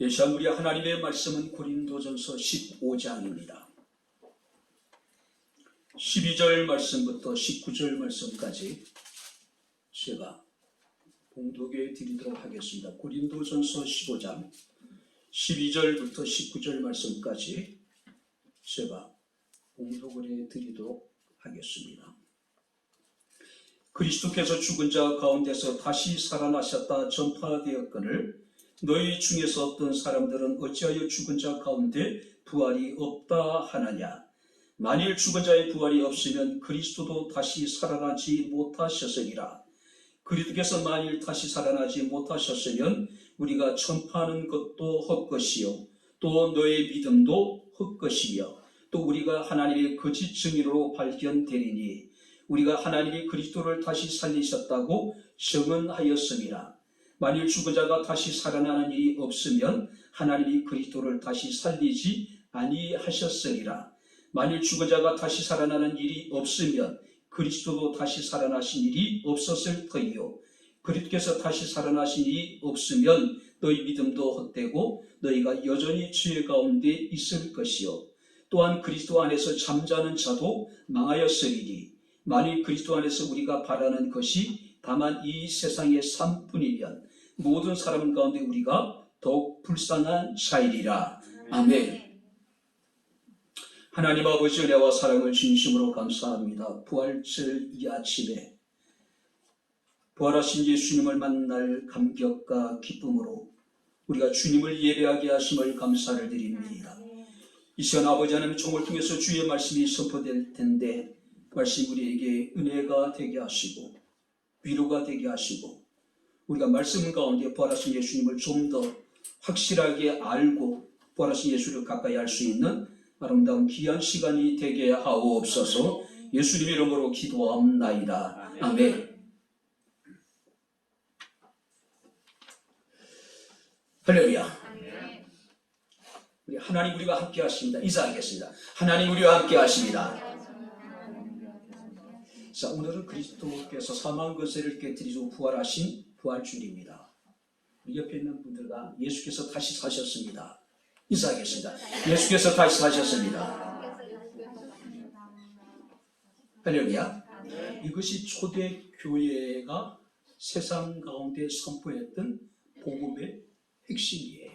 예시한 우리 하나님의 말씀은 고린도전서 15장입니다. 12절 말씀부터 19절 말씀까지 제가 봉독해 드리도록 하겠습니다. 고린도전서 15장 12절부터 19절 말씀까지 제가 봉독을 해 드리도록 하겠습니다. 그리스도께서 죽은 자 가운데서 다시 살아나셨다 전파되었거늘 너희 중에서 어떤 사람들은 어찌하여 죽은 자 가운데 부활이 없다 하느냐. 만일 죽은 자의 부활이 없으면 그리스도도 다시 살아나지 못하셨으리라. 그리스도께서 만일 다시 살아나지 못하셨으면 우리가 전파하는 것도 헛것이요 또 너의 믿음도 헛것이며 또 우리가 하나님의 거짓 증인으로 발견되리니 우리가 하나님이 그리스도를 다시 살리셨다고 증언하였음이라. 만일 죽은 자가 다시 살아나는 일이 없으면 하나님이 그리스도를 다시 살리지 아니하셨으리라. 만일 죽은 자가 다시 살아나는 일이 없으면 그리스도도 다시 살아나신 일이 없었을 터이요. 그리스도께서 다시 살아나신 일이 없으면 너희 믿음도 헛되고 너희가 여전히 죄 가운데 있을 것이요. 또한 그리스도 안에서 잠자는 자도 망하였으리니 만일 그리스도 안에서 우리가 바라는 것이 다만 이 세상의 삶뿐이면 모든 사람 가운데 우리가 더욱 불쌍한 자이리라. 아멘. 하나님 아버지 은혜와 사랑을 진심으로 감사합니다. 부활절 이 아침에 부활하신 예수님을 만날 감격과 기쁨으로 우리가 주님을 예배하게 하심을 감사를 드립니다. 이 시간 아버지 하나님 종을 통해서 주의 말씀이 선포될 텐데 말씀 우리에게 은혜가 되게 하시고 위로가 되게 하시고 우리가 말씀 가운데 부활하신 예수님을 좀 더 확실하게 알고 부활하신 예수를 가까이 할 수 있는 아름다운 귀한 시간이 되게 하옵소서. 예수님 이름으로 기도합나이다. 아멘. 할렐루야. 우리 하나님 우리와 함께 하십니다. 인사하겠습니다. 하나님 우리와 함께 하십니다. 자, 오늘은 그리스도께서 사망 권세를 깨뜨리시고 부활하신 부활주일입니다. 우리 옆에 있는 분들과 예수께서 다시 사셨습니다. 인사하겠습니다. 예수께서 다시 사셨습니다. 할렐루야. 이것이 초대 교회가 세상 가운데 선포했던 복음의 핵심이에요.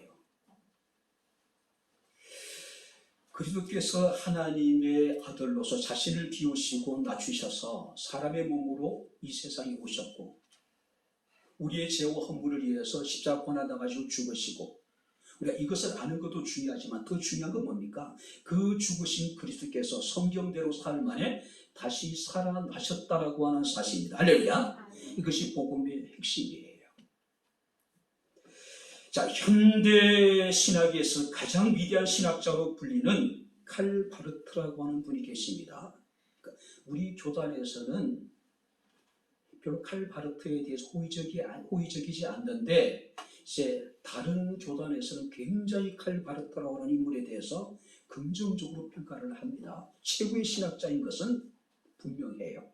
그리스도께서 하나님의 아들로서 자신을 비우시고 낮추셔서 사람의 몸으로 이 세상에 오셨고 우리의 죄와 허물을 위해서 십자가 고난당하시고 죽으시고 우리가 이것을 아는 것도 중요하지만 더 중요한 건 뭡니까? 그 죽으신 그리스도께서 성경대로 삶 안에 다시 살아나셨다라고 하는 사실입니다. 할렐루야. 이것이 복음의 핵심이에요. 자, 현대 신학에서 가장 위대한 신학자로 불리는 칼 바르트라고 하는 분이 계십니다. 그러니까 우리 교단에서는 별로 칼 바르트에 대해서 호의적이지 않는데 이제 다른 교단에서는 굉장히 칼 바르트라고 하는 인물에 대해서 긍정적으로 평가를 합니다. 최고의 신학자인 것은 분명해요.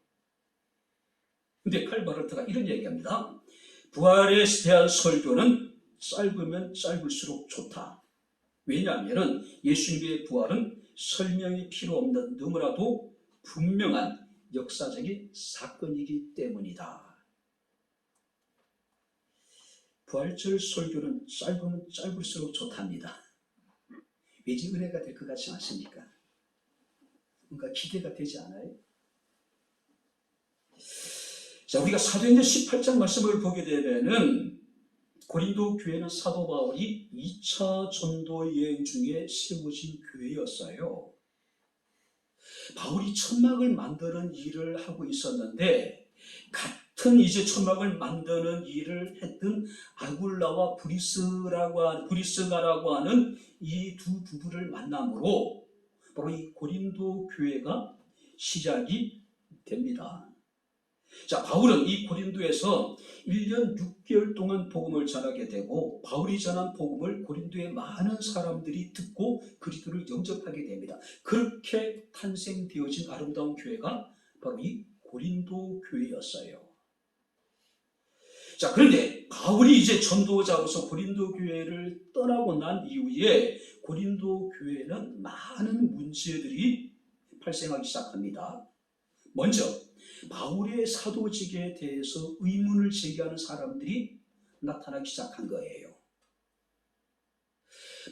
그런데 칼 바르트가 이런 얘기합니다. 부활에 대한 설교는 짧으면 짧을수록 좋다. 왜냐하면 예수님의 부활은 설명이 필요 없는 너무나도 분명한 역사적인 사건이기 때문이다. 부활절 설교는 짧으면 짧을수록 좋답니다. 왠지 은혜가 될 것 같지 않습니까? 뭔가 기대가 되지 않아요? 자, 우리가 사도행전 18장 말씀을 보게 되면은 고린도 교회는 사도 바울이 2차 전도 여행 중에 세워진 교회였어요. 바울이 천막을 만드는 일을 하고 있었는데 같은 이제 천막을 만드는 일을 했던 아굴라와 브리스가라고 하는 이 두 부부를 만남으로 바로 이 고린도 교회가 시작이 됩니다. 자, 바울은 이 고린도에서 1년 6개월 동안 복음을 전하게 되고 바울이 전한 복음을 고린도의 많은 사람들이 듣고 그리스도를 영접하게 됩니다. 그렇게 탄생되어진 아름다운 교회가 바로 이 고린도 교회였어요. 자, 그런데 바울이 이제 전도자로서 고린도 교회를 떠나고 난 이후에 고린도 교회는 많은 문제들이 발생하기 시작합니다. 먼저 바울의 사도직에 대해서 의문을 제기하는 사람들이 나타나기 시작한 거예요.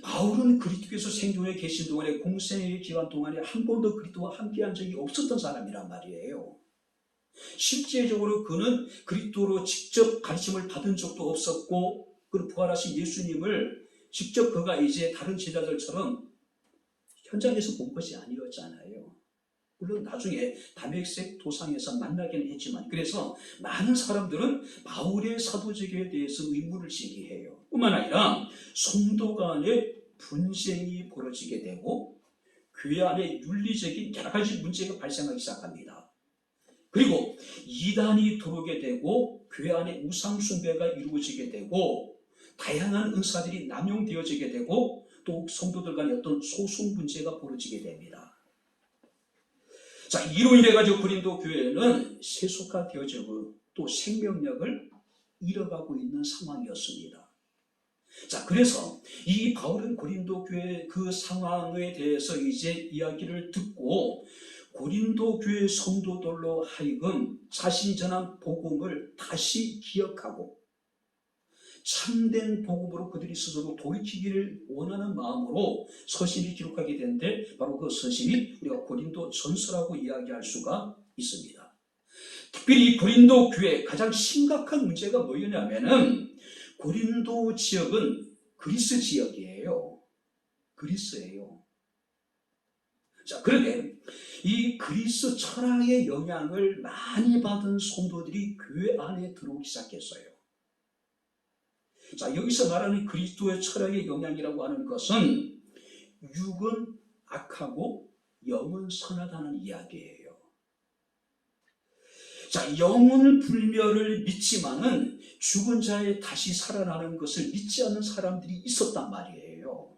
바울은 그리스도께서 생존해 계신 동안에 공생의 기간 동안에 한 번도 그리스도와 함께한 적이 없었던 사람이란 말이에요. 실제적으로 그는 그리스도로 직접 가르침을 받은 적도 없었고, 그 부활하신 예수님을 직접 그가 이제 다른 제자들처럼 현장에서 본 것이 아니었잖아요. 물론 나중에 다메섹 도상에서 만나기는 했지만, 그래서 많은 사람들은 바울의 사도직에 대해서 의문을 제기해요. 뿐만 아니라 성도 간의 분쟁이 벌어지게 되고 교회 안에 윤리적인 여러 가지 문제가 발생하기 시작합니다. 그리고 이단이 들어오게 되고 교회 안에 우상 숭배가 이루어지게 되고 다양한 은사들이 남용되어지게 되고 또 성도들 간의 어떤 소송 문제가 벌어지게 됩니다. 자, 이로 인해 가지고 고린도 교회는 세속화되어지고 또 생명력을 잃어가고 있는 상황이었습니다. 자, 그래서 이 바울은 고린도 교회 그 상황에 대해서 이제 이야기를 듣고 고린도 교회 성도들로 하여금 자신이 전한 복음을 다시 기억하고 참된 복음으로 그들이 스스로 돌이키기를 원하는 마음으로 서신을 기록하게 되는데, 바로 그 서신이 우리가 고린도 전서라고 이야기할 수가 있습니다. 특별히 이 고린도 교회 가장 심각한 문제가 뭐였냐면은 고린도 지역은 그리스 지역이에요. 그리스예요. 자, 그런데 이 그리스 철학의 영향을 많이 받은 성도들이 교회 안에 들어오기 시작했어요. 자, 여기서 말하는 그리스도의 철학의 영향이라고 하는 것은 육은 악하고 영은 선하다는 이야기예요. 자, 영은 불멸을 믿지만은 죽은 자의 다시 살아나는 것을 믿지 않는 사람들이 있었단 말이에요.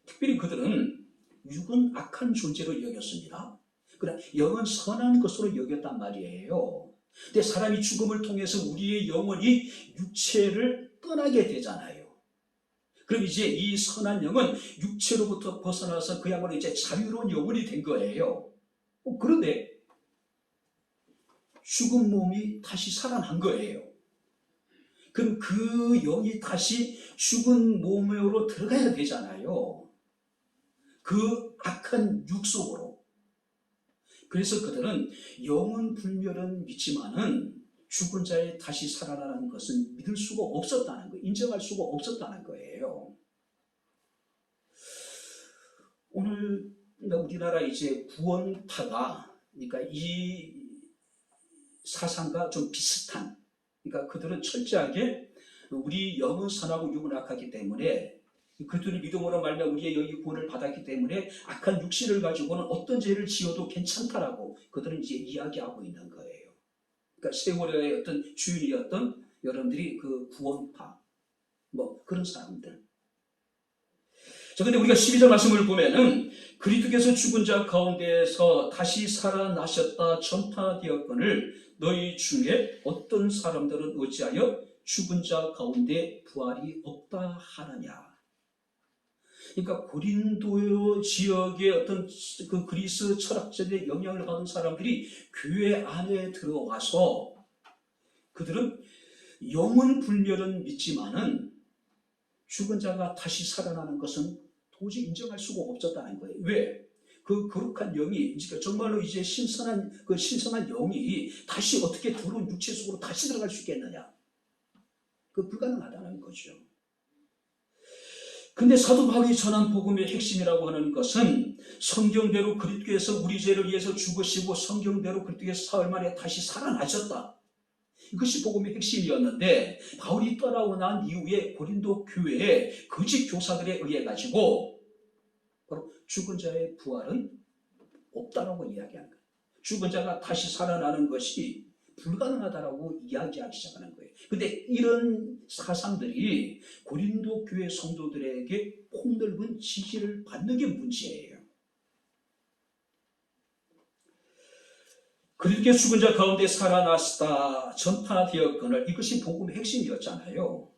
특별히 그들은 육은 악한 존재로 여겼습니다. 그러나 영은 선한 것으로 여겼단 말이에요. 근데 사람이 죽음을 통해서 우리의 영혼이 육체를 떠나게 되잖아요. 그럼 이제 이 선한 영은 육체로부터 벗어나서 그야말로 이제 자유로운 영혼이 된 거예요. 그런데 죽은 몸이 다시 살아난 거예요. 그럼 그 영이 다시 죽은 몸으로 들어가야 되잖아요. 그 악한 육 속으로. 그래서 그들은 영은 불멸은 믿지만은 죽은 자의 다시 살아나는 것은 믿을 수가 없었다는 거예요. 인정할 수가 없었다는 거예요. 오늘 우리나라 이제 구원파가, 그러니까 이 사상과 좀 비슷한, 그러니까 그들은 철저하게 우리 영은 선하고 육은 악하기 때문에 그들의 믿음으로 말미암아 우리의 영이 구원을 받았기 때문에 악한 육신을 가지고는 어떤 죄를 지어도 괜찮다라고 그들은 이제 이야기하고 있는 거예요. 그러니까 세월의 어떤 주인이었던 여러분들이 그 구원파, 뭐 그런 사람들. 자, 근데 우리가 12절 말씀을 보면은 그리스도께서 죽은 자 가운데에서 다시 살아나셨다 전파되었거늘 너희 중에 어떤 사람들은 어찌하여 죽은 자 가운데 부활이 없다 하느냐. 그러니까 고린도 지역의 어떤 그 그리스 철학자들의 영향을 받은 사람들이 교회 안에 들어와서 그들은 영은 불멸은 믿지만은 죽은 자가 다시 살아나는 것은 도저히 인정할 수가 없었다는 거예요. 왜? 그 거룩한 영이, 그러니까 정말로 이제 신성한 영이 다시 어떻게 더러운 육체 속으로 다시 들어갈 수 있겠느냐? 그 불가능하다는 거죠. 근데 사도 바울이 전한 복음의 핵심이라고 하는 것은 성경대로 그리스도께서 우리 죄를 위해서 죽으시고 성경대로 그리스도께서 사흘 만에 다시 살아나셨다. 이것이 복음의 핵심이었는데 바울이 떠나고 난 이후에 고린도 교회의 거짓 교사들에 의해 가지고 바로 죽은 자의 부활은 없다라고 이야기하는 거예요. 죽은 자가 다시 살아나는 것이 불가능하다라고 이야기하기 시작하는 거예요. 근데 이런 사상들이 고린도 교회 성도들에게 폭넓은 지지를 받는 게 문제예요. 그렇게 죽은 자 가운데 살아났다 전파되었거늘 이것이 복음의 핵심이었잖아요.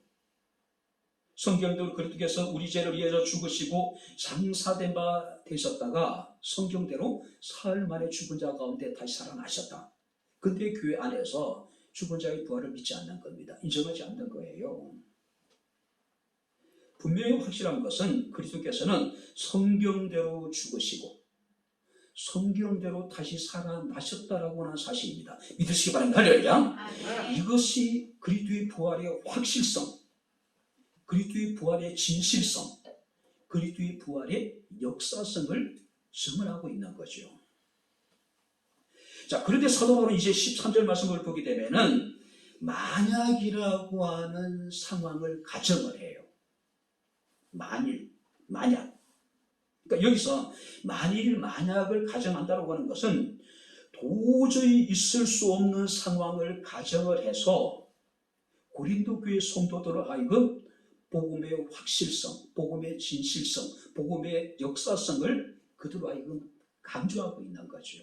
성경대로 그리스도께서 우리 죄를 위해서 죽으시고 장사된 바 되셨다가 성경대로 사흘 만에 죽은 자 가운데 다시 살아나셨다. 근데 교회 안에서 죽은 자의 부활을 믿지 않는 겁니다. 인정하지 않는 거예요. 분명히 확실한 것은 그리스도께서는 성경대로 죽으시고 성경대로 다시 살아나셨다라고 하는 사실입니다. 믿으시기 바랍니다. 할렐루야. 이것이 그리스도의 부활의 확실성, 그리스도의 부활의 진실성, 그리스도의 부활의 역사성을 증언하고 있는 거죠. 자, 그런데 사도 바울은 이제 13절 말씀을 보게 되면은 만약이라고 하는 상황을 가정을 해요. 만약. 그러니까 여기서 만약을 가정한다고 하는 것은 도저히 있을 수 없는 상황을 가정을 해서 고린도 교회 성도들을 하여금 복음의 확실성, 복음의 진실성, 복음의 역사성을 그들로 하여금 강조하고 있는 거죠.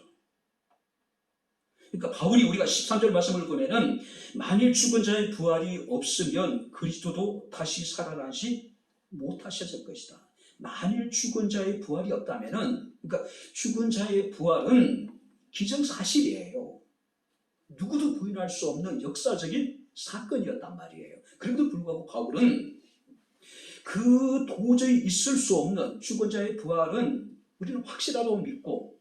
그러니까 바울이 우리가 13절 말씀을 보면은 만일 죽은 자의 부활이 없으면 그리스도도 다시 살아나지 못하셨을 것이다. 만일 죽은 자의 부활이 없다면은, 그러니까 죽은 자의 부활은 기정사실이에요. 누구도 부인할 수 없는 역사적인 사건이었단 말이에요. 그럼에도 불구하고 바울은 그 도저히 있을 수 없는 죽은 자의 부활은 우리는 확실하다고 믿고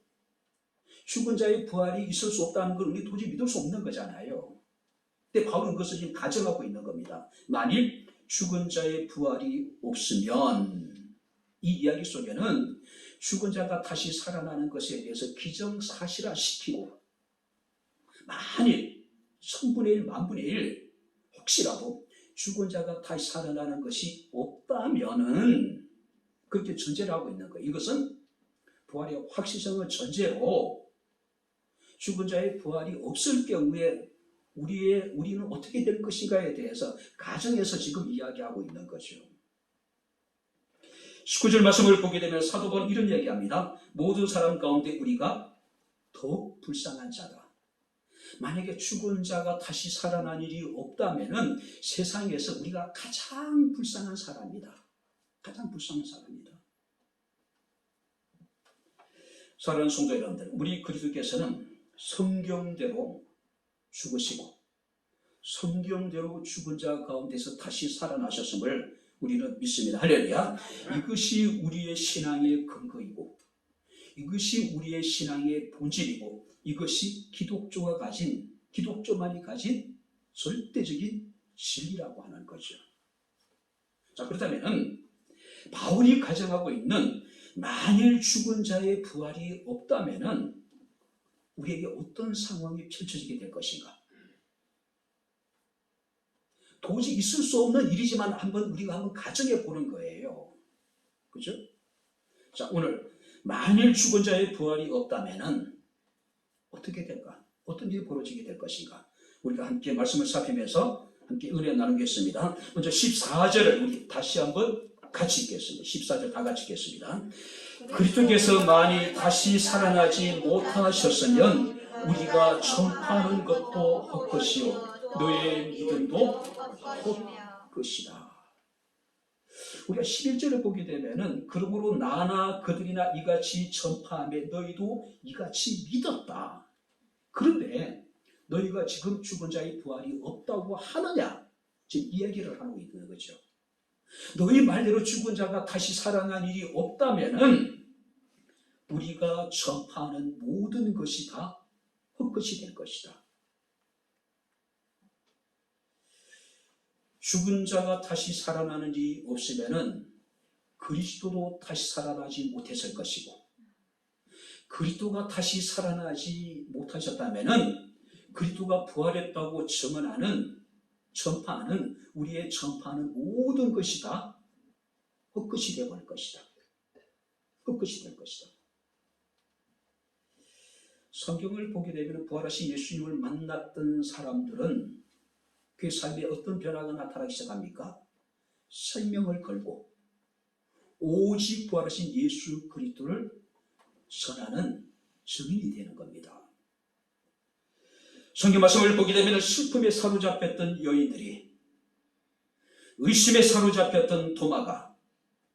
죽은 자의 부활이 있을 수 없다는 걸 우리 도저히 믿을 수 없는 거잖아요. 근데 바울은 그것을 지금 가정하고 있는 겁니다. 만일 죽은 자의 부활이 없으면 이 이야기 속에는 죽은 자가 다시 살아나는 것에 대해서 기정사실화시키고 만일 1000분의 1, 10,000분의 1 혹시라도 죽은 자가 다시 살아나는 것이 없다면은 그렇게 전제를 하고 있는 거예요. 이것은 부활의 확실성을 전제로 죽은 자의 부활이 없을 경우에 우리는 어떻게 될 것인가에 대해서 가정에서 지금 이야기하고 있는 거죠. 19절 말씀을 보게 되면 사도 바울은 이런 얘기합니다. 모든 사람 가운데 우리가 더욱 불쌍한 자다. 만약에 죽은 자가 다시 살아난 일이 없다면은 세상에서 우리가 가장 불쌍한 사람이다. 가장 불쌍한 사람이다. 사랑하는 성도 여러분들, 우리 그리스도께서는 성경대로 죽으시고 성경대로 죽은 자 가운데서 다시 살아나셨음을 우리는 믿습니다. 할렐루야. 이것이 우리의 신앙의 근거이고 이것이 우리의 신앙의 본질이고 이것이 기독교만이 가진 절대적인 진리라고 하는 거죠. 자, 그렇다면 바울이 가정하고 있는 만일 죽은 자의 부활이 없다면 우리에게 어떤 상황이 펼쳐지게 될 것인가? 도저히 있을 수 없는 일이지만 우리가 한번 가정해 보는 거예요. 그죠? 자, 오늘 만일 죽은 자의 부활이 없다면은 어떻게 될까? 어떤 일이 벌어지게 될 것인가? 우리가 함께 말씀을 살피면서 함께 은혜 나누겠습니다. 먼저 14절을 우리 다시 한번 같이 읽겠습니다. 14절 다 같이 읽겠습니다. 그리스도께서 만일 다시 살아나지 못하셨으면 우리가 전파하는 것도 헛것이요 너의 믿음도 헛것이다. 우리가 11절을 보게 되면은 그러므로 나나 그들이나 이같이 전파하며 너희도 이같이 믿었다. 그런데 너희가 지금 죽은 자의 부활이 없다고 하느냐? 지금 이 얘기를 하고 있는 거죠. 너희 말대로 죽은 자가 다시 살아난 일이 없다면은 우리가 전파하는 모든 것이 다 헛것이 될 것이다. 죽은 자가 다시 살아나는 일이 없으면은 그리스도도 다시 살아나지 못했을 것이고 그리스도가 다시 살아나지 못하셨다면은 그리스도가 부활했다고 전파하는 우리의 전파하는 모든 것이 다 헛것이 되어버릴 것이다. 헛것이 될 것이다. 성경을 보게 되면 부활하신 예수님을 만났던 사람들은 그 삶에 어떤 변화가 나타나기 시작합니까? 생명을 걸고 오직 부활하신 예수 그리스도를 전하는 증인이 되는 겁니다. 성경 말씀을 보게 되면 슬픔에 사로잡혔던 여인들이, 의심에 사로잡혔던 도마가,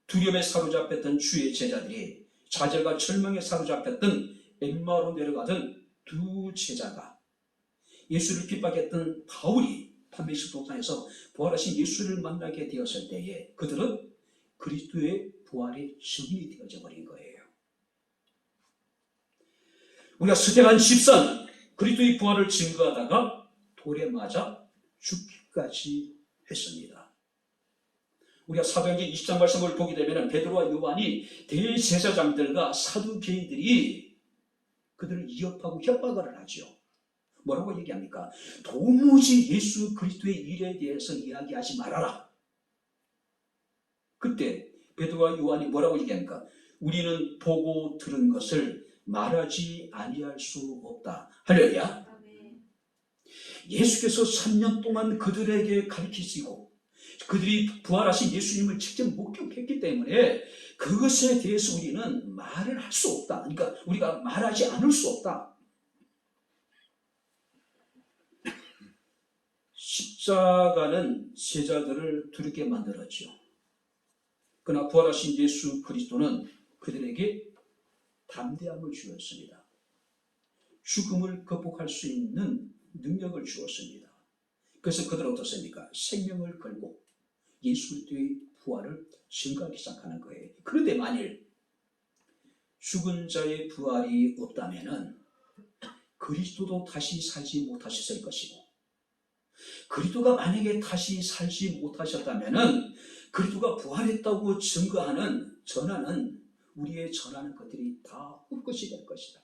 두려움에 사로잡혔던 주의 제자들이, 좌절과 절망에 사로잡혔던 엠마오로 내려가던 두 제자가, 예수를 핍박했던 바울이 담메섹 동산에서 부활하신 예수를 만나게 되었을 때에 그들은 그리스도의 부활의 증인이 되어져 버린 거예요. 우리가 스데반 집사는 그리스도의 부활을 증거하다가 돌에 맞아 죽기까지 했습니다. 우리가 사도행전 20장 말씀을 보게 되면 베드로와 요한이 대제사장들과 사두개인들이 그들을 위협하고 협박을 하죠. 뭐라고 얘기합니까? 도무지 예수 그리스도의 일에 대해서 이야기하지 말아라. 그때 베드로와 요한이 뭐라고 얘기합니까? 우리는 보고 들은 것을 말하지 아니할 수 없다. 할렐루야. 예수께서 3년 동안 그들에게 가르치시고 그들이 부활하신 예수님을 직접 목격했기 때문에 그것에 대해서 우리는 말을 할 수 없다. 그러니까 우리가 말하지 않을 수 없다. 십자가는 제자들을 두렵게 만들었죠. 그러나 부활하신 예수 그리스도는 그들에게 담대함을 주었습니다. 죽음을 극복할 수 있는 능력을 주었습니다. 그래서 그들은 어떻습니까? 생명을 걸고 예수 그리스도의 부활을 증거하기 시작하는 거예요. 그런데 만일 죽은 자의 부활이 없다면 그리스도도 다시 살지 못하셨을 것이고, 그리스도가 만약에 다시 살지 못하셨다면 그리스도가 부활했다고 증거하는 전하는 우리의 전하는 것들이 다 헛것이 될 것이다.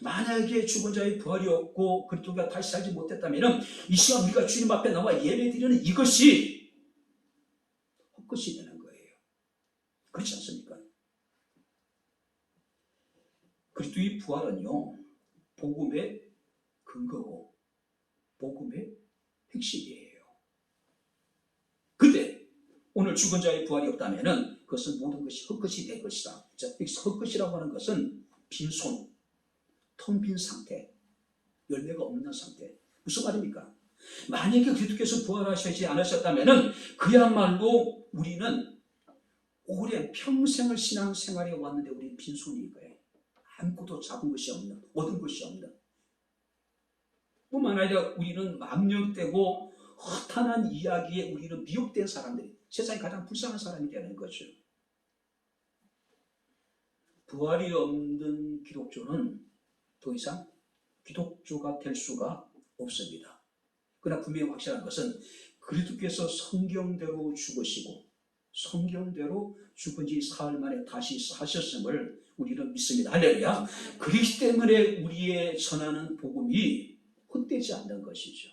만약에 죽은 자의 부활이 없고 그리스도가 다시 살지 못했다면 이 시간 우리가 주님 앞에 나와 예배드리는 이것이 헛것이 되는 거예요. 그렇지 않습니까? 그리스도의 부활은요, 복음의 근거고 복음의 핵심이에요. 근데 오늘 죽은 자의 부활이 없다면 그것은 모든 것이 헛것이 될 것이다. 자, 헛것이라고 하는 것은 빈손, 텅 빈 상태, 열매가 없는 상태. 무슨 말입니까? 만약에 그리스도께서 부활하시지 않으셨다면 그야말로 우리는 오랜 평생을 신앙생활에 왔는데 우리 빈손인 거예요. 아무것도 잡은 것이 없는, 얻은 것이 없는. 뿐만 아니라 우리는 망령되고 허탄한 이야기에 우리는 미혹된 사람들이, 세상에 가장 불쌍한 사람이 되는 거죠. 부활이 없는 기독교는 더 이상 기독교가 될 수가 없습니다. 그러나 분명히 확실한 것은 그리스도께서 성경대로 죽으시고 성경대로 죽은 지 사흘 만에 다시 사셨음을 우리는 믿습니다. 할렐루야. 그렇기 때문에 우리의 전하는 복음이 헛되지 않는 것이죠.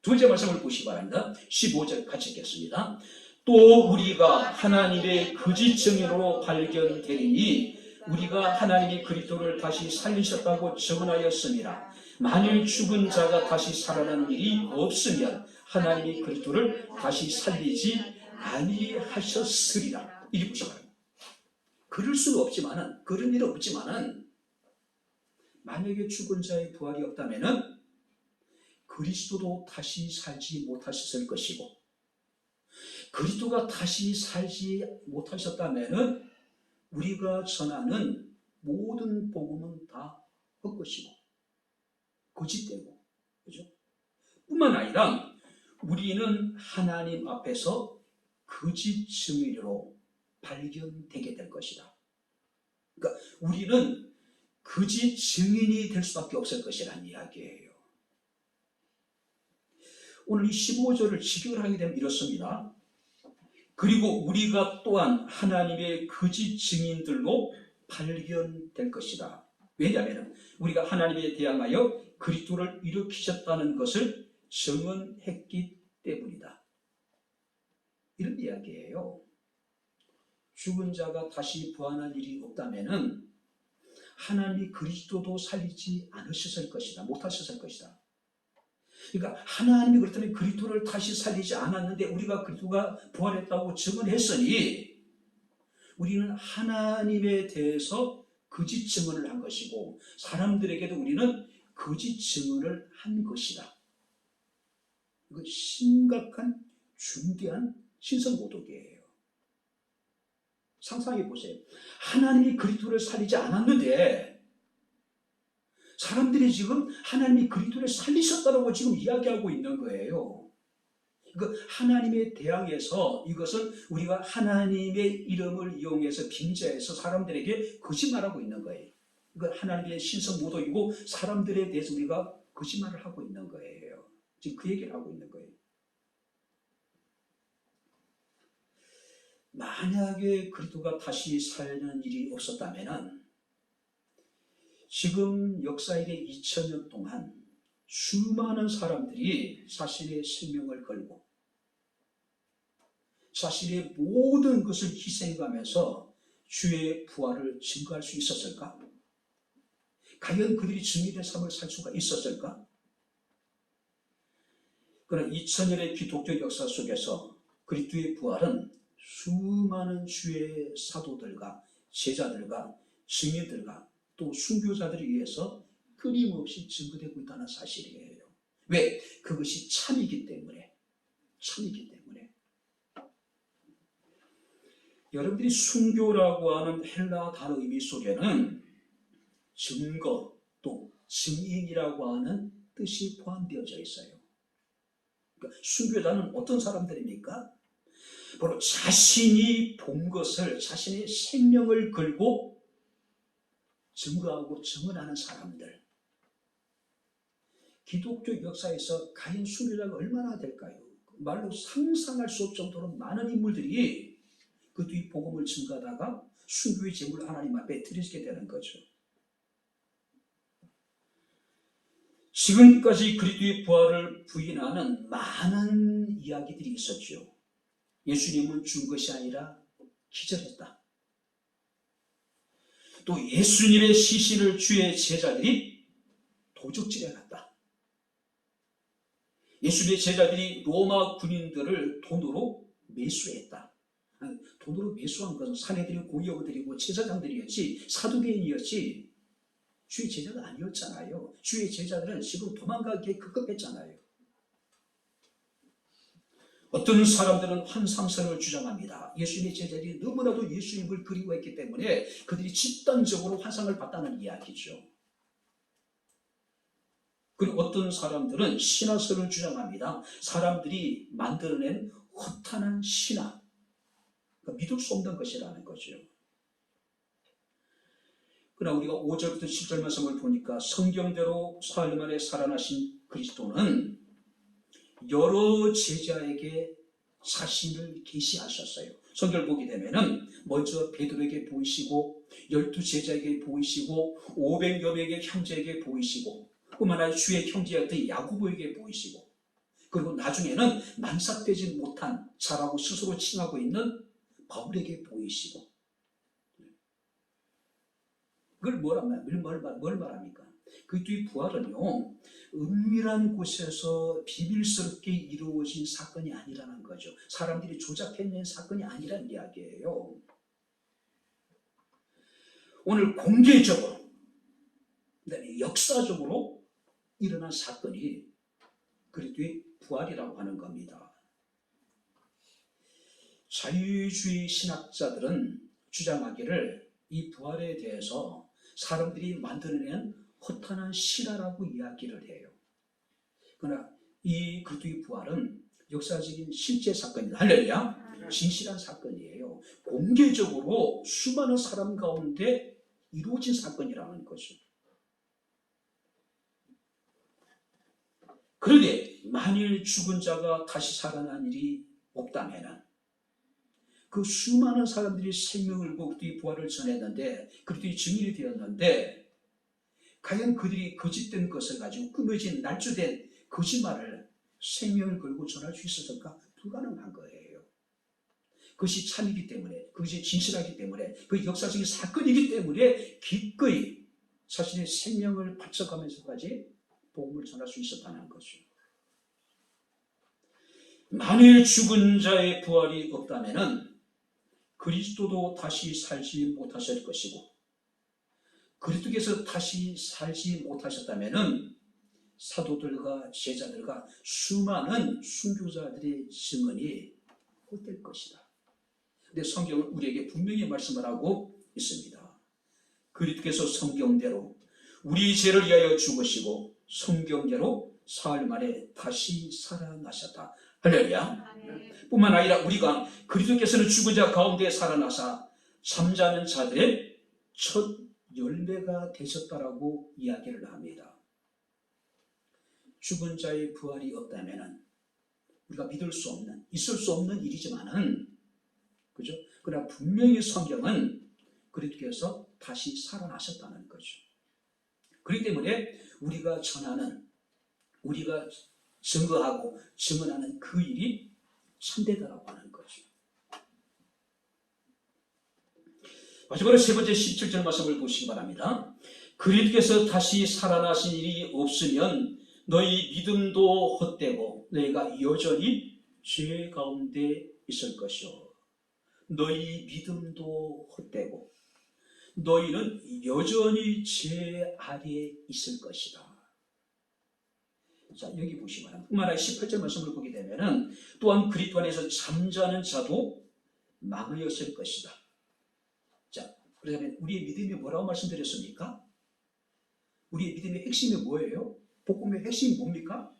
두 번째 말씀을 보시기 바랍니다. 15절 같이 읽겠습니다. 또 우리가 하나님의 거짓 증인으로 발견되리니 우리가 하나님이 그리스도를 다시 살리셨다고 증언하였습니다. 만일 죽은 자가 다시 살아나는 일이 없으면 하나님이 그리스도를 다시 살리지 아니하셨으리라. 이게 무슨 말입니까? 그럴 수는 없지만은, 그런 일은 없지만은, 만약에 죽은 자의 부활이 없다면은 그리스도도 다시 살지 못하셨을 것이고, 그리스도가 다시 살지 못하셨다면은 우리가 전하는 모든 복음은 다 헛것이고 거짓되고, 그죠? 뿐만 아니라 우리는 하나님 앞에서 거짓 증인으로 발견되게 될 것이다. 그러니까 우리는 거짓 증인이 될 수밖에 없을 것이라는 이야기예요. 오늘 이 15절을 직역을 하게 되면 이렇습니다. 그리고 우리가 또한 하나님의 거짓 증인들로 발견될 것이다. 왜냐하면 우리가 하나님에 대항하여 그리스도를 일으키셨다는 것을 증언했기 때문이다. 이런 이야기예요. 죽은 자가 다시 부활할 일이 없다면 하나님이 그리스도도 살리지 않으셨을 것이다. 못하셨을 것이다. 그러니까 하나님이 그렇다면 그리스도를 다시 살리지 않았는데 우리가 그리스도가 부활했다고 증언했으니 우리는 하나님에 대해서 거짓 증언을 한 것이고 사람들에게도 우리는 거짓 증언을 한 것이다. 이거 심각한 중대한 신성모독이에요. 상상해 보세요. 하나님이 그리스도를 살리지 않았는데 사람들이 지금 하나님이 그리스도를 살리셨다고 지금 이야기하고 있는 거예요. 하나님에 대항해서 이것은 우리가 하나님의 이름을 이용해서 빙자해서 사람들에게 거짓말하고 있는 거예요. 하나님의 신성모독이고 사람들에 대해서 우리가 거짓말을 하고 있는 거예요. 지금 그 얘기를 하고 있는 거예요. 만약에 그리스도가 다시 사는 일이 없었다면 지금 역사의 2000년 동안 수많은 사람들이 자신의 생명을 걸고 자신의 모든 것을 희생하면서 주의 부활을 증거할 수 있었을까? 과연 그들이 증인의 삶을 살 수가 있었을까? 그러나 2000년의 기독교 역사 속에서 그리스도의 부활은 수많은 주의 사도들과 제자들과 증인들과 또 순교자들에 의해서 끊임없이 증거되고 있다는 사실이에요. 왜? 그것이 참이기 때문에. 참이기 때문에. 여러분들이 순교라고 하는 헬라 단어 의미 속에는 증거 또 증인이라고 하는 뜻이 포함되어져 있어요. 그러니까 순교자는 어떤 사람들입니까? 바로 자신이 본 것을 자신의 생명을 걸고 증거하고 증언하는 사람들. 기독교 역사에서 과연 순교자가 얼마나 될까요? 말로 상상할 수 없을 정도로 많은 인물들이 그 뒤 복음을 증거하다가 순교의 제물을 하나님 앞에 드리게 되는 거죠. 지금까지 그리스도의 부활을 부인하는 많은 이야기들이 있었죠. 예수님은 죽은 것이 아니라 기절했다. 또 예수님의 시신을 주의 제자들이 도적질해 갔다. 예수님의 제자들이 로마 군인들을 돈으로 매수했다. 돈으로 매수한 것은 사내들이 고위원들이고 제사장들이었지 사두개인이었지 주의 제자가 아니었잖아요. 주의 제자들은 지금 도망가기에 급급했잖아요. 어떤 사람들은 환상설을 주장합니다. 예수님의 제자들이 너무나도 예수님을 그리워했기 때문에 그들이 집단적으로 환상을 봤다는 이야기죠. 그리고 어떤 사람들은 신화설을 주장합니다. 사람들이 만들어낸 허탄한 신화, 그러니까 믿을 수 없는 것이라는 거죠. 그러나 우리가 5절부터 7절 말씀을 보니까 성경대로 사흘 만에 살아나신 그리스도는 여러 제자에게 자신을 계시하셨어요. 성경을 보게 되면은 먼저 베드로에게 보이시고 12제자에게 보이시고 500여 명의 형제에게 보이시고 뿐만 아니라 주의 형제였던 야고보에게 보이시고 그리고 나중에는 만삭되지 못한 자라고 스스로 칭하고 있는 바울에게 보이시고 그걸 뭘 말합니까? 그리스도의 부활은요 은밀한 곳에서 비밀스럽게 이루어진 사건이 아니라는 거죠. 사람들이 조작해낸 사건이 아니라는 이야기예요. 오늘 공개적으로 역사적으로 일어난 사건이 그리스도의 부활이라고 하는 겁니다. 자유주의 신학자들은 주장하기를 이 부활에 대해서 사람들이 만들어낸 허탄한 신화라고 이야기를 해요. 그러나 이 그리스도의 부활은 역사적인 실제 사건이다. 할렐루야. 진실한 사건이에요. 공개적으로 수많은 사람 가운데 이루어진 사건이라는 거죠. 그런데 만일 죽은 자가 다시 살아난 일이 없다면 그 수많은 사람들이 생명을 걸고 그리스도의 부활을 전했는데 그리스도의 증인이 되었는데 과연 그들이 거짓된 것을 가지고 꾸며진 날조된 거짓말을 생명을 걸고 전할 수 있었을까? 불가능한 거예요. 그것이 참이기 때문에 그것이 진실하기 때문에 그 역사적인 사건이기 때문에 기꺼이 자신의 생명을 바쳐가면서까지 복음을 전할 수 있었다는 거죠. 만일 죽은 자의 부활이 없다면 그리스도도 다시 살지 못하실 것이고 그리스도께서 다시 살지 못하셨다면은 사도들과 제자들과 수많은 순교자들의 증언이 헛될 것이다. 근데 성경은 우리에게 분명히 말씀을 하고 있습니다. 그리스도께서 성경대로 우리 죄를 위하여 죽으시고 성경대로 사흘 만에 다시 살아나셨다. 할렐루야. 뿐만 아니라 우리가 그리스도께서는 죽은 자 가운데 살아나사 잠자는 자들의 첫 열매가 되셨다라고 이야기를 합니다. 죽은 자의 부활이 없다면 우리가 믿을 수 없는, 있을 수 없는 일이지만은, 그죠? 그러나 분명히 성경은 그리스도께서 다시 살아나셨다는 거죠. 그렇기 때문에 우리가 전하는, 우리가 증거하고 증언하는 그 일이 참되다라고 하는 거죠. 마지막으로 세 번째 17절 말씀을 보시기 바랍니다. 그리스도께서 다시 살아나신 일이 없으면 너희 믿음도 헛되고 너희가 여전히 죄 가운데 있을 것이요. 너희 믿음도 헛되고 너희는 여전히 죄 아래에 있을 것이다. 자, 여기 보시면 뿐만 아니라 18절 말씀을 보게 되면은 또한 그리스도 안에서 잠자는 자도 망하였을 것이다. 자, 그러면 우리의 믿음이 뭐라고 말씀드렸습니까? 우리의 믿음의 핵심이 뭐예요? 복음의 핵심이 뭡니까?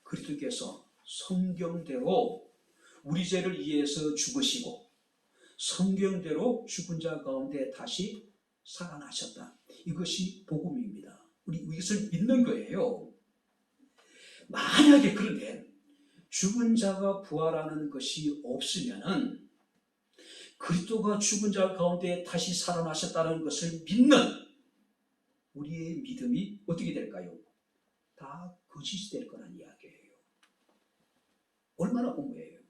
그리스도께서 성경대로 우리 죄를 위해서 죽으시고 성경대로 죽은 자 가운데 다시 살아나셨다. 이것이 복음입니다. 우리 이것을 믿는 거예요. 만약에 그런데 죽은 자가 부활하는 것이 없으면은 그리스도가 죽은 자 가운데 다시 살아나셨다는 것을 믿는 우리의 믿음이 어떻게 될까요? 다 거짓이 될 거란 이야기예요. 얼마나 공부해요?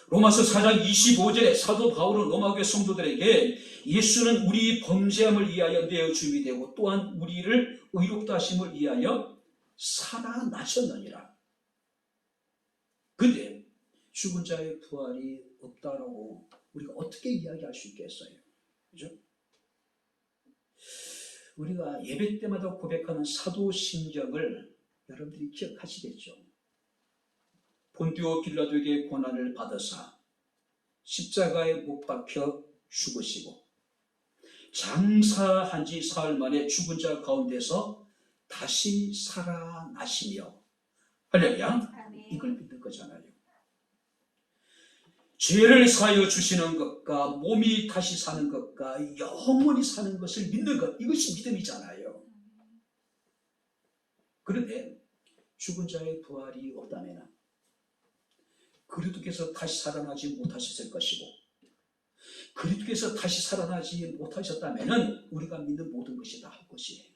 로마서 4장 25절에 사도 바울은 로마교회 성도들에게 예수는 우리 범죄함을 위하여 내어 준비되고 또한 우리를 의롭다 하심을 위하여 살아나셨느니라. 근데 죽은 자의 부활이 없다라고 우리가 어떻게 이야기할 수 있겠어요? 그죠? 우리가 예배 때마다 고백하는 사도신경을 여러분들이 기억하시겠죠? 본디오 빌라도에게 고난을 받으사 십자가에 못 박혀 죽으시고 장사한 지 사흘 만에 죽은 자 가운데서 다시 살아나시며 할렐루야. 이걸 믿는 거잖아요. 죄를 사하여 주시는 것과 몸이 다시 사는 것과 영원히 사는 것을 믿는 것, 이것이 믿음이잖아요. 그런데 죽은 자의 부활이 없다면 그리스도께서 다시 살아나지 못하셨을 것이고 그리스도께서 다시 살아나지 못하셨다면 우리가 믿는 모든 것이 다 헛것이에요.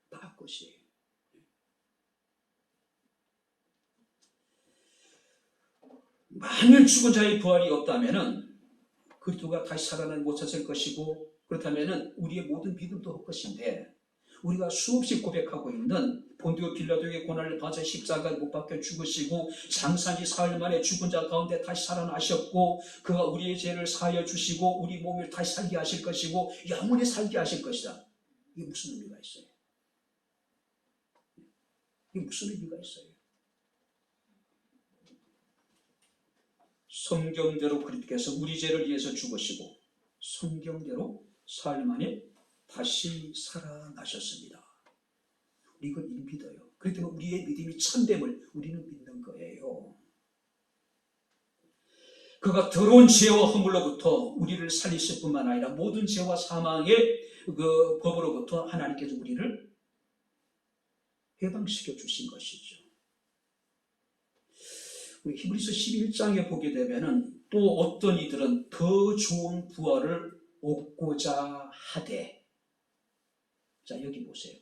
다 헛것이에요. 만일 죽은 자의 부활이 없다면 그리스도가 다시 살아나지 못하셨을 것이고 그렇다면 우리의 모든 믿음도 헛것인데 우리가 수없이 고백하고 있는 본디오 빌라도에게 고난을 받아 십자가에 못 박혀 죽으시고 장사한 지 사흘 만에 죽은 자 가운데 다시 살아나셨고 그가 우리의 죄를 사하여 주시고 우리 몸을 다시 살게 하실 것이고 영원히 살게 하실 것이다. 이게 무슨 의미가 있어요? 이게 무슨 의미가 있어요? 성경대로 그리스도께서 우리 죄를 위해서 죽으시고 성경대로 사흘 만에 다시 살아나셨습니다. 우리 이걸 믿어요. 그렇기 때문에 우리의 믿음이 참됨을 우리는 믿는 거예요. 그가 더러운 죄와 허물로부터 우리를 살리실 뿐만 아니라 모든 죄와 사망의 그 법으로부터 하나님께서 우리를 해방시켜 주신 것이죠. 우리 히브리서 11장에 보게 되면은 또 어떤 이들은 더 좋은 부활을 얻고자 하되, 자 여기 보세요.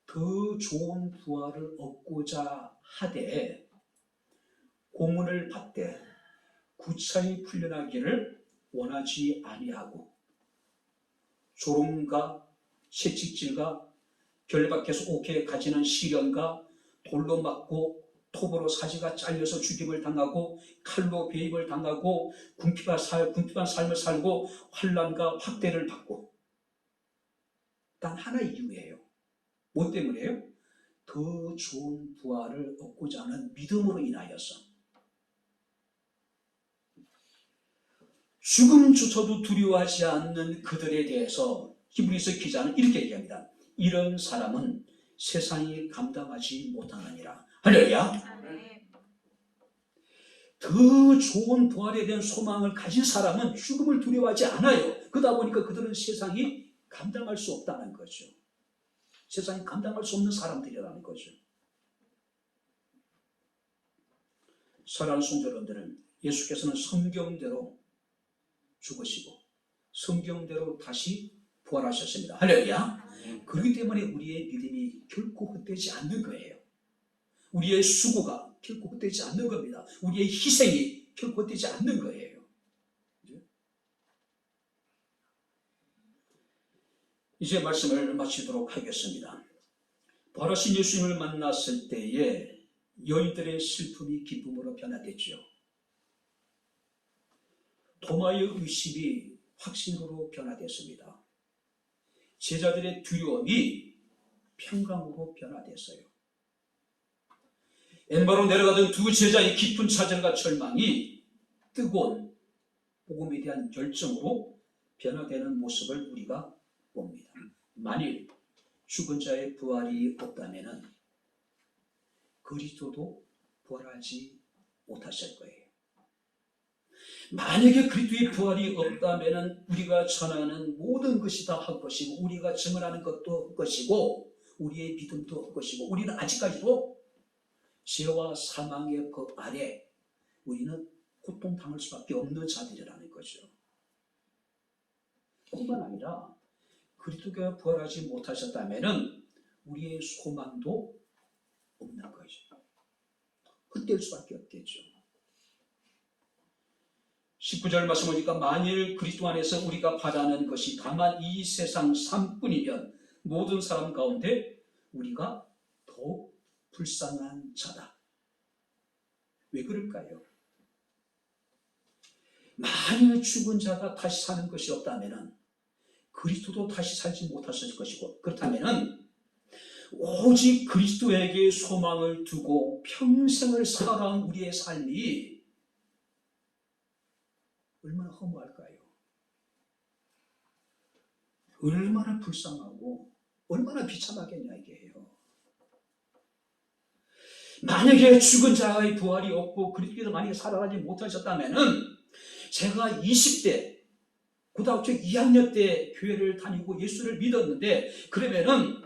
더 좋은 부활을 얻고자 하되 고문을 받되 구차히 풀려나기를 원하지 아니하고 조롱과 채찍질과 결박해서 옥에 가지는 시련과 돌로 맞고 톱으로 사지가 잘려서 죽임을 당하고 칼로 배임을 당하고 궁핍한 삶을 살고 환난과 학대를 받고 단 하나의 이유예요. 뭐 때문에요? 더 좋은 부활을 얻고자 하는 믿음으로 인하여서. 죽음조차도 두려워하지 않는 그들에 대해서 히브리서 기자는 이렇게 얘기합니다. 이런 사람은 세상이 감당하지 못하느니라. 할렐루야. 더 좋은 부활에 대한 소망을 가진 사람은 죽음을 두려워하지 않아요. 그러다 보니까 그들은 세상이 감당할 수 없다는 거죠. 세상이 감당할 수 없는 사람들이라는 거죠. 사랑하는 성도 여러분들은 예수께서는 성경대로 죽으시고 성경대로 다시 부활하셨습니다. 할렐루야. 그렇기 때문에 우리의 믿음이 결코 헛되지 않는 거예요. 우리의 수고가 결코 헛되지 않는 겁니다. 우리의 희생이 결코 헛되지 않는 거예요. 이제 말씀을 마치도록 하겠습니다. 부활하신 예수님을 만났을 때에 여인들의 슬픔이 기쁨으로 변화됐죠. 도마의 의심이 확신으로 변화됐습니다. 제자들의 두려움이 평강으로 변화됐어요. 엠바로 내려가던 두 제자의 깊은 좌절과 절망이 뜨거운 복음에 대한 열정으로 변화되는 모습을 우리가 봅니다. 만일 죽은 자의 부활이 없다면 그리스도도 부활하지 못하실 거예요. 만약에 그리스도의 부활이 없다면 우리가 전하는 모든 것이 다 헛것이고 우리가 증언하는 것도 헛것이고 우리의 믿음도 헛것이고 우리는 아직까지도 죄와 사망의 법 아래 우리는 고통당할 수밖에 없는 자들이라는 거죠. 뿐만 아니라 그리스도가 부활하지 못하셨다면 우리의 소망도 없는 거죠. 헛될 수밖에 없겠죠. 19절 말씀 보니까 만일 그리스도 안에서 우리가 바라는 것이 다만 이 세상 삶뿐이면 모든 사람 가운데 우리가 더욱 불쌍한 자다. 왜 그럴까요? 만일 죽은 자가 다시 사는 것이 없다면 그리스도도 다시 살지 못하실 것이고 그렇다면 오직 그리스도에게 소망을 두고 평생을 살아온 우리의 삶이 얼마나 허무할까요? 얼마나 불쌍하고 얼마나 비참하겠냐 이게요. 만약에 죽은 자의 부활이 없고 그리스도께서 만약에 살아나지 못하셨다면 제가 20대 고등학교 2학년 때 교회를 다니고 예수를 믿었는데 그러면은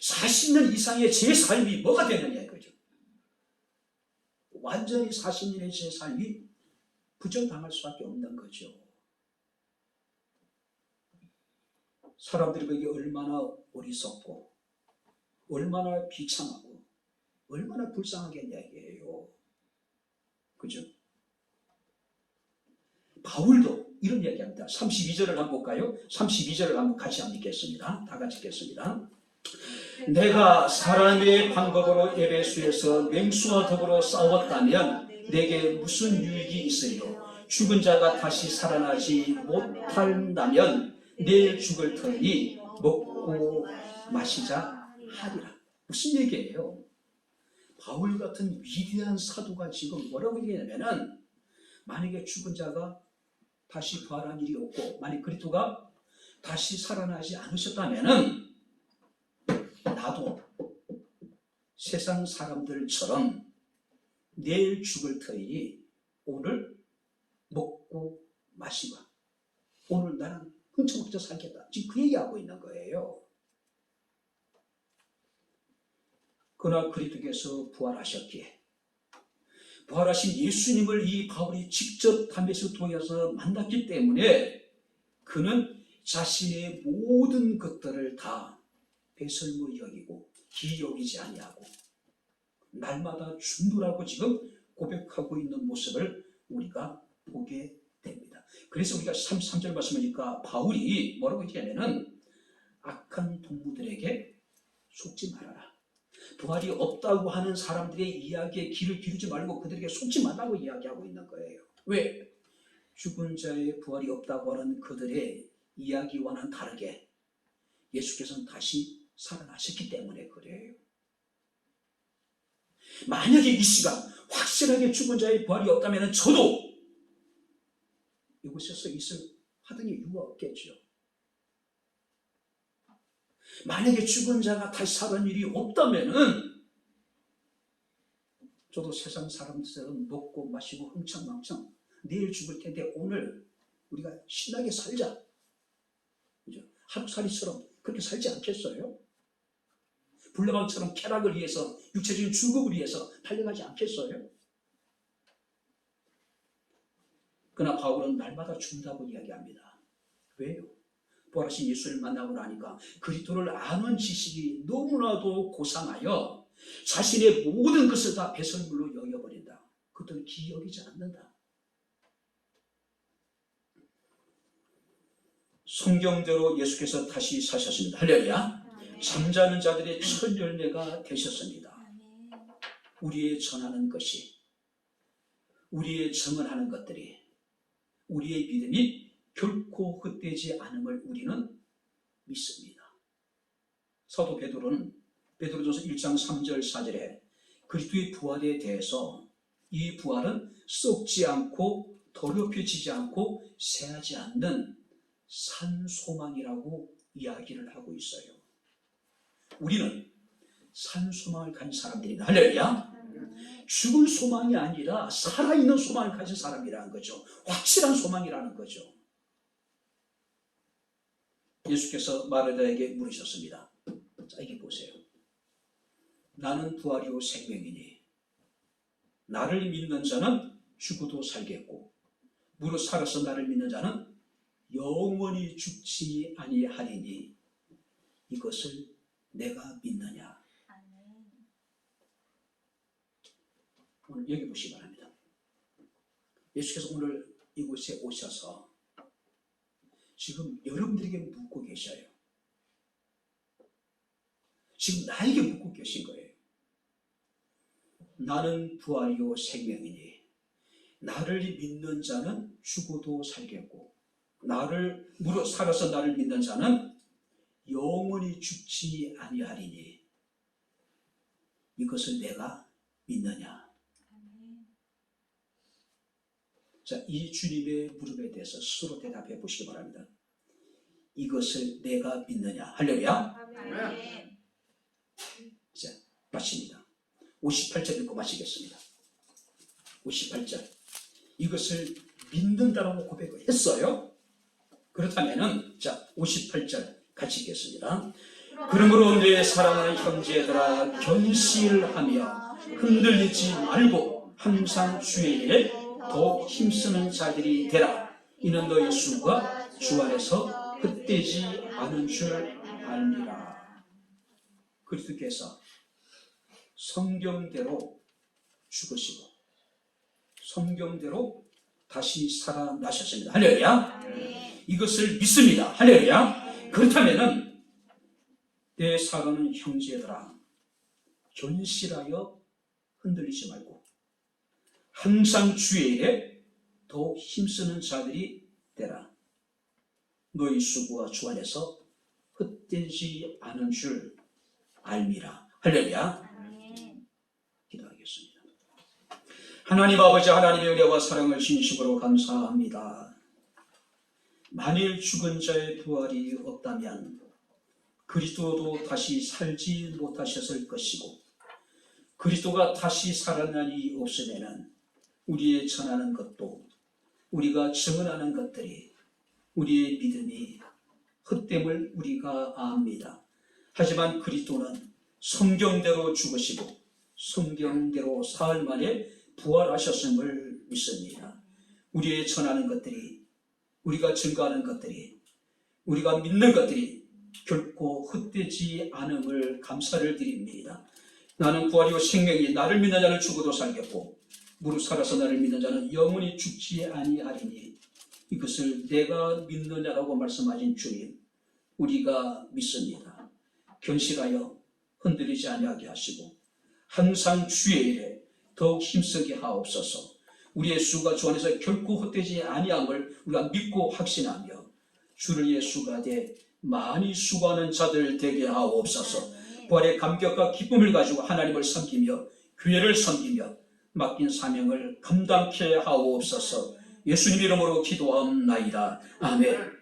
40년 이상의 제 삶이 뭐가 되느냐 이거죠. 완전히 40년의 제 삶이 부정당할 수밖에 없는 거죠. 사람들이 보기에 얼마나 어리석고 얼마나 비참하고 얼마나 불쌍하겠냐 이게요. 그죠? 바울도 이런 얘기합니다. 32절을 한번 볼까요? 32절을 한번 같이 한번 읽겠습니다. 다 같이 읽겠습니다. 내가 사람의 방법으로 에베소에서 맹수와 더불어 싸웠다면 내게 무슨 유익이 있으리요? 죽은 자가 다시 살아나지 못한다면 내일 죽을 터니 먹고 마시자 하리라. 무슨 얘기예요? 바울 같은 위대한 사도가 지금 뭐라고 얘기하냐면은 만약에 죽은 자가 다시 부활한 일이 없고 만약 그리스도가 다시 살아나지 않으셨다면은 나도 세상 사람들처럼 내일 죽을 터이니 오늘 먹고 마시고 오늘 나는 훔쳐먹자 살겠다. 지금 그 얘기하고 있는 거예요. 그러나 그리스도께서 부활하셨기에 부활하신 예수님을 이 바울이 직접 담에서 통해서 만났기 때문에 그는 자신의 모든 것들을 다 배설물이 여기고 기여기지 아니하고 날마다 충분하고 지금 고백하고 있는 모습을 우리가 보게 됩니다. 그래서 우리가 33절 말씀하니까 바울이 뭐라고 얘기하냐면 악한 동무들에게 속지 말아라. 부활이 없다고 하는 사람들의 이야기에 귀를 기르지 말고 그들에게 속지 말라고 이야기하고 있는 거예요. 왜? 죽은 자의 부활이 없다고 하는 그들의 이야기와는 다르게 예수께서는 다시 살아나셨기 때문에 그래요. 만약에 이 시간 확실하게 죽은 자의 부활이 없다면 저도 이곳에서 있을 하등의 이유가 없겠죠. 만약에 죽은 자가 다시 사는 일이 없다면은 저도 세상 사람들처럼 먹고 마시고 흥청망청 내일 죽을 텐데 오늘 우리가 신나게 살자. 그죠? 하루살이처럼 그렇게 살지 않겠어요? 불나방처럼 쾌락을 위해서 육체적인 즐거움을 위해서 달려가지 않겠어요? 그러나 바울은 날마다 죽는다고 이야기합니다. 왜요? 부활하신 예수를 만나고 나니까 그리스도를 아는 지식이 너무나도 고상하여 자신의 모든 것을 다 배설물로 여겨버린다. 그것들을 기억이지 않는다. 성경대로 예수께서 다시 사셨습니다. 할렐루야. 잠자는 자들의 첫 열매가 되셨습니다. 우리의 전하는 것이, 우리의 증언하는 것들이, 우리의 믿음이 결코 헛되지 않음을 우리는 믿습니다. 사도 베드로는 베드로전서 1장 3절 4절에 그리스도의 부활에 대해서 이 부활은 썩지 않고 더럽혀지지 않고 새하지 않는 산 소망이라고 이야기를 하고 있어요. 우리는 산 소망을 가진 사람들입니다. 할렐루야. 죽은 소망이 아니라 살아있는 소망을 가진 사람이라는 거죠. 확실한 소망이라는 거죠. 예수께서 마르다에게 물으셨습니다. 자, 이게 보세요. 나는 부활이요 생명이니 나를 믿는 자는 죽어도 살겠고 무릇 살아서 나를 믿는 자는 영원히 죽지 아니하리니 이것을 내가 믿느냐. 오늘 여기 보시기 바랍니다. 예수께서 오늘 이곳에 오셔서 지금 여러분들에게 묻고 계셔요. 지금 나에게 묻고 계신 거예요. 나는 부활이요 생명이니 나를 믿는 자는 죽어도 살겠고 나를 무릇 살아서 나를 믿는 자는 영원히 죽지 아니하리니 이것을 내가 믿느냐. 자, 이 주님의 물음에 대해서 스스로 대답해 보시기 바랍니다. 이것을 내가 믿느냐. 할렐루야. 자, 마칩니다. 58절 읽고 마치겠습니다. 58절. 이것을 믿는다라고 고백을 했어요. 그렇다면은 자, 58절 같이 읽겠습니다. 그러므로 내 사랑하는 형제들아 견실하며 흔들리지 말고 항상 주의 일에 더욱 힘쓰는 자들이 되라. 이는 너희 수가 주 안에서 헛되지 않은 줄 알리라. 그리스도께서 성경대로 죽으시고 성경대로 다시 살아나셨습니다. 할렐루야. 이것을 믿습니다. 할렐루야. 그렇다면은 내 사랑하는 형제들아 견실하여 흔들리지 말고 항상 주의 일에 더욱 힘쓰는 자들이 되라. 너희 수고가 주 안에서 헛되지 않은 줄 알미라. 할렐루야. 기도하겠습니다. 하나님 아버지, 하나님의 은혜와 사랑을 진심으로 감사합니다. 만일 죽은 자의 부활이 없다면 그리스도도 다시 살지 못하셨을 것이고 그리스도가 다시 살아난 일이 없으면 우리의 전하는 것도 우리가 증언하는 것들이 우리의 믿음이 헛됨을 우리가 압니다. 하지만 그리스도는 성경대로 죽으시고 성경대로 사흘 만에 부활하셨음을 믿습니다. 우리의 전하는 것들이 우리가 증거하는 것들이 우리가 믿는 것들이 결코 헛되지 않음을 감사를 드립니다. 나는 부활이요 생명이 나를 믿는 자는 죽어도 살겠고 무릇 살아서 나를 믿는 자는 영원히 죽지 아니하리니 이것을 내가 믿느냐라고 말씀하신 주님 우리가 믿습니다. 견실하여 흔들리지 아니하게 하시고 항상 주의 일에 더욱 힘쓰게 하옵소서. 우리의 수가 주 안에서 결코 헛되지 아니함을 우리가 믿고 확신하며 주를 위해 수고하되 많이 수고하는 자들 되게 하옵소서. 부활의 감격과 기쁨을 가지고 하나님을 섬기며 교회를 섬기며 맡긴 사명을 감당케 하옵소서. 예수님 이름으로 기도하옵나이다. 아멘.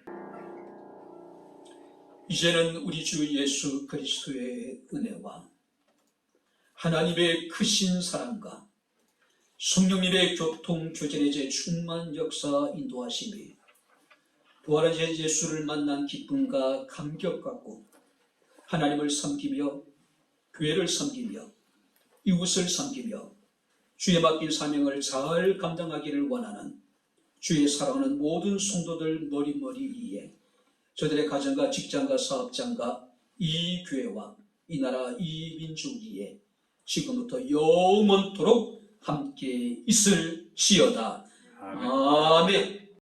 이제는 우리 주 예수 그리스도의 은혜와 하나님의 크신 사랑과 성령님의 교통 교제의 제 충만 역사 인도하심이 부활한 예수를 만난 기쁨과 감격 갖고 하나님을 섬기며 교회를 섬기며 이웃을 섬기며 주의 맡긴 사명을 잘 감당하기를 원하는 주의 사랑하는 모든 성도들 머리머리 위에 저들의 가정과 직장과 사업장과 이 교회와 이 나라 이 민족 위에 지금부터 영원토록 함께 있을지어다. 아멘.